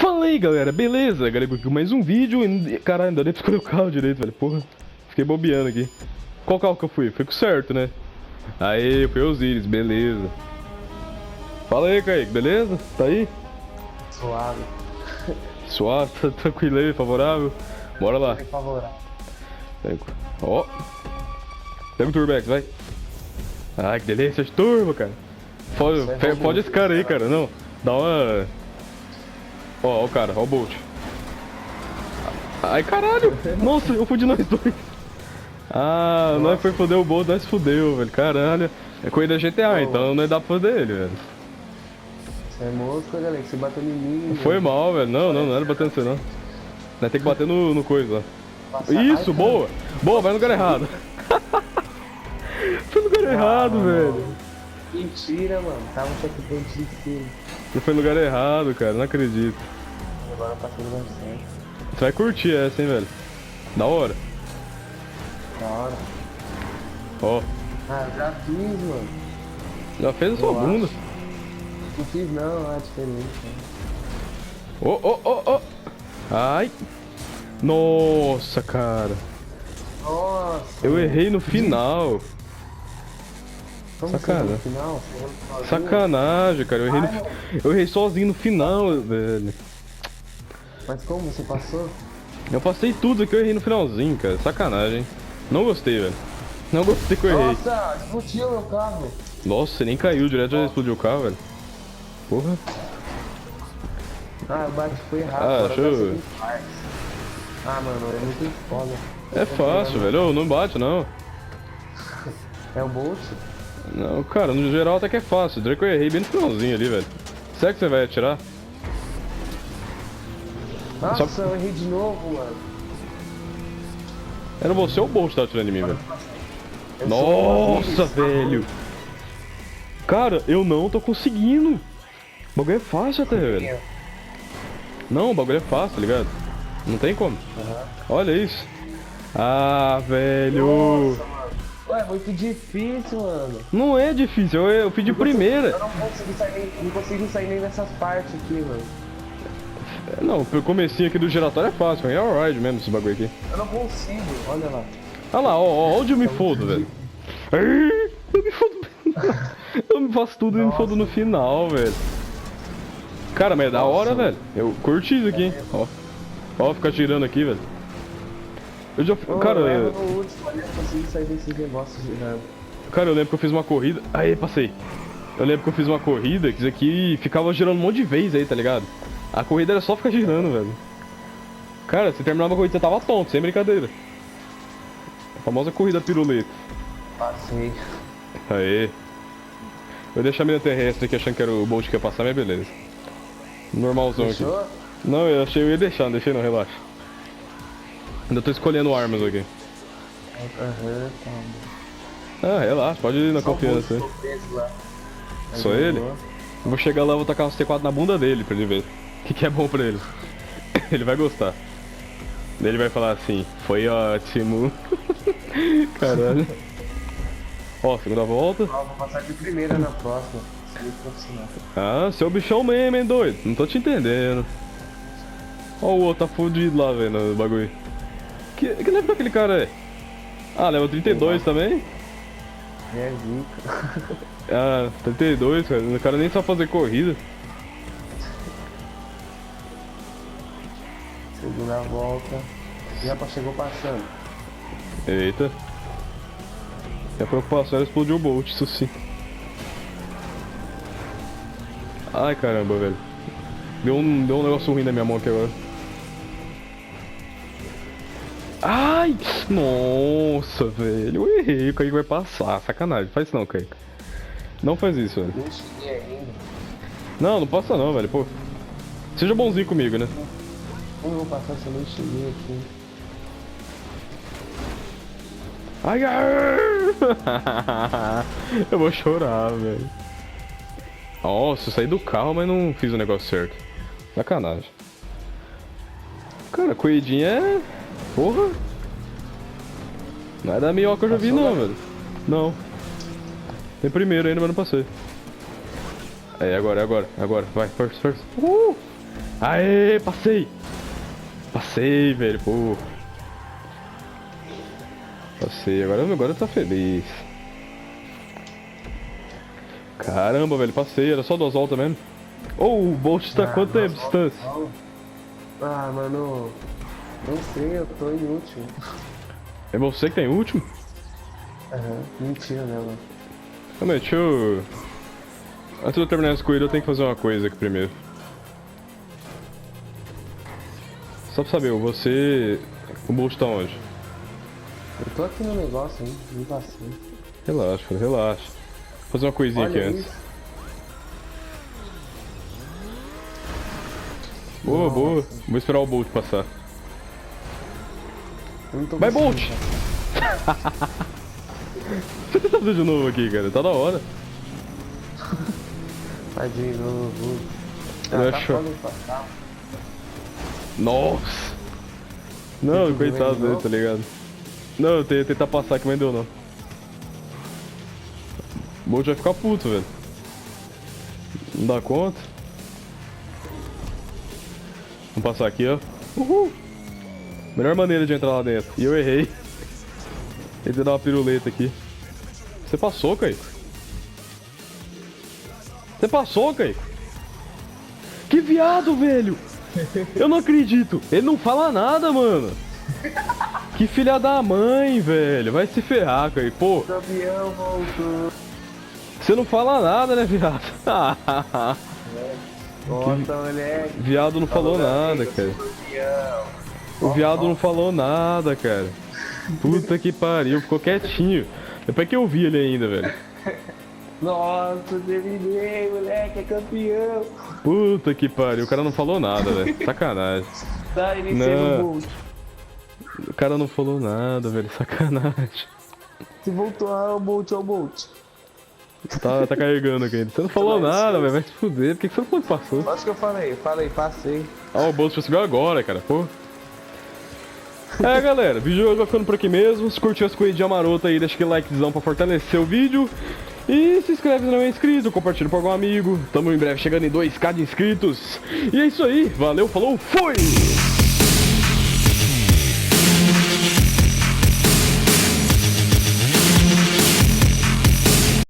Fala aí, galera, beleza? Galera, com mais um vídeo e... Caralho, ainda nem pra escolher o carro direito, velho, porra. Fiquei bobeando aqui. Qual carro que eu fui? Foi com o certo, né? Aê, foi Osiris, beleza. Fala aí, Kaique, beleza? Tá aí? Suave. Suave, tá tranquilo aí, favorável? Bora lá. Bem favorável. Ó. Pega o Turbex, vai. Ai, que delícia de turbo, cara. Pode esse cara aí, cara, não. Dá uma... Ó o cara, ó o Bolt. Ai, caralho! Nossa, eu fudi nós dois. Ah, nós foi foder o Bolt, nós fudeu, velho. Caralho. É corrida GTA, então não dá pra foder ele, velho. Você é mosca, galera, que você bateu em mim. Foi mal, velho. Não era batendo você, não. Nós tem que bater no coisa lá. Isso, Ai, boa! Boa, vai no lugar errado. Foi no lugar errado, velho. Mentira, mano. Tava um checkpoint de cima. Você foi no lugar errado, cara, não acredito. Agora eu passei no lugar certo. Você vai curtir essa, hein, velho. Da hora. Da hora. Ó. Ah, eu já fiz, mano. Já fez a sua Eu bunda. acho. Não fiz não, diferente. Né? Ô. Ai. Nossa, cara. Nossa. Eu errei no final. Como Sacanagem. você no final? Você errou sozinho? Sacanagem, cara. Eu errei sozinho no final, velho. Mas como você passou? Eu passei tudo aqui, eu errei no finalzinho, cara. Sacanagem, hein? Não gostei, velho. Não gostei que eu errei. Nossa, explodiu meu carro. Nossa, você nem caiu direto, já explodiu o carro, velho. Porra. Ah, o bate foi errado. Ah, agora deixa eu- tá seguindo partes. Ah, mano, é muito foda. É fácil, velho. Ô, não bate, não. É o Bolt? Não, cara, no geral até que é fácil. O Drake eu errei bem no finalzinho ali, velho. Será que você vai atirar? Nossa, eu errei de novo, mano. Era você ou o Bolt que tava atirando em mim, velho? Eu sou o Nossa, Osiris. velho. Cara, eu não tô conseguindo. O bagulho é fácil até, velho. Não, o bagulho é fácil, tá ligado? Não tem como. Olha isso. Ah, velho. Nossa, mano. Ué, é muito difícil, mano. Não é difícil, eu pedi primeira. Eu não consegui sair nem dessas partes aqui, mano. Não, o comecinho aqui do giratório é fácil, é alright mesmo esse bagulho aqui. Eu não consigo, olha lá. Olha lá, ó, onde eu me fodo, velho. Ai, eu me fodo. Eu me faço tudo e me fodo no final, velho. Cara, mas é da hora, velho. Eu curti isso aqui, hein. Ó, ficar tirando aqui, velho. Eu já. Cara, eu no último ali eu consegui sair desses negócios girando. cara, eu lembro que eu fiz uma corrida. Aí, passei. Eu lembro que eu fiz uma corrida que isso aqui ficava girando um monte de vez aí, tá ligado? A corrida era só ficar girando, velho. Cara, você terminava a corrida, você tava tonto, sem brincadeira. A famosa corrida piruleta. Passei. Aê. Eu deixei a mina terrestre aqui achando que era o Bolt que ia passar, mas beleza. Normalzão aqui. Fechou? Não, eu achei que eu ia deixar, não deixei não, relaxa. Ainda tô escolhendo armas aqui. Aham, calma. Ah, relaxa, pode ir na confiança aí. Só o Bolt preso lá. Só ele? Eu vou chegar lá e vou tacar uns T4 na bunda dele pra ele ver o que é bom pra ele. Ele vai gostar. Daí ele vai falar assim, foi ótimo. Caralho. Ó, segunda volta. Ó, vou passar de primeira na próxima. Se muito profissional. Ah, seu bichão mesmo, hein, doido? Não tô te entendendo. Ó, o outro tá fudido lá, velho, no bagulho. Que level que aquele cara é? Ah, level 32 também? É zica. Ah, 32, cara. O cara nem sabe fazer corrida. Segunda volta. Já chegou passando. Eita. E a preocupação era explodir o Bolt, isso sim. Ai, caramba, velho. Deu um negócio ruim na minha mão aqui agora. Ai! Nossa, velho. Eu errei. O Kaique vai passar. Sacanagem. Faz isso não, Kaique. Não faz isso, velho. Nem cheguei ainda. Não passa não, velho. Pô. Seja bonzinho comigo, né? Como eu vou passar se eu nem cheguei aqui? Ai, eu vou chorar, velho. Nossa, eu saí do carro, mas não fiz o negócio certo. Sacanagem. Cara, corridinha é... Porra. Não é da melhor que eu já vi, não, velho. Não. Tem primeiro ainda, mas não passei. É agora. Vai, first. Aê, passei! Passei, velho, pô. Passei, agora eu tô feliz. Caramba, velho, passei, era só 2 voltas mesmo. Oh, o Bolt tá quanto tempo de distância? Ah, mano. Não sei, eu tô em último. É você que tem o último? Aham, mentira, né, mano? Calma aí, deixa eu... Antes de eu terminar essa corrida, eu tenho que fazer uma coisa aqui primeiro. Só pra saber, você... O Bolt tá onde? Eu tô aqui no negócio, hein? Não passei. Relaxa, cara, relaxa. Vou fazer uma coisinha aqui Olha antes. isso. Boa, Nossa. boa. Vou esperar o Bolt passar. Eu não tô Vai, Bolt! conseguindo, Você tá fazendo de novo aqui, cara? Tá da hora. cara. Vai de novo. Não, Tá show. foda de passar. Nossa! Não, Tem que coitado ver de dele, novo? tá ligado? Não, eu ia tentar passar aqui, mas deu não. O Bolt vai ficar puto, velho. Não dá conta. Vamos passar aqui, ó. Uhul! Melhor maneira de entrar lá dentro. E eu errei. Ele ia dar uma piruleta aqui. Você passou, Kaique? Você passou, Kaique? Que viado, velho! Eu não acredito. Ele não fala nada, mano. Que filha da mãe, velho. Vai se ferrar, Kaique. Pô, O campeão voltou. você não fala nada, né, viado? Nossa, moleque. Viado não falou nada, cara. Campeão. O viado não falou nada, cara. Puta que pariu, ficou quietinho. Depois que eu vi ele ainda, velho. Nossa, terminei, moleque, é campeão. Puta que pariu, o cara não falou nada, velho. Sacanagem. Tá iniciando Não. o Bolt. O cara não falou nada, velho. Sacanagem. Se voltou ao Bolt, ao Bolt. Tá carregando aqui. Você não falou nada, velho. Vai se fuder. Por que você não falou que passou? Acho que eu falei, passei. Ah, o Bolso conseguiu agora, cara. Pô. É, galera, vídeo vai ficando por aqui mesmo. Se curtiu essa corrida marota aí, deixa aquele likezão pra fortalecer o vídeo. E se inscreve se não é inscrito, compartilha com algum amigo. Tamo em breve chegando em 2k de inscritos. E é isso aí, valeu, falou, fui!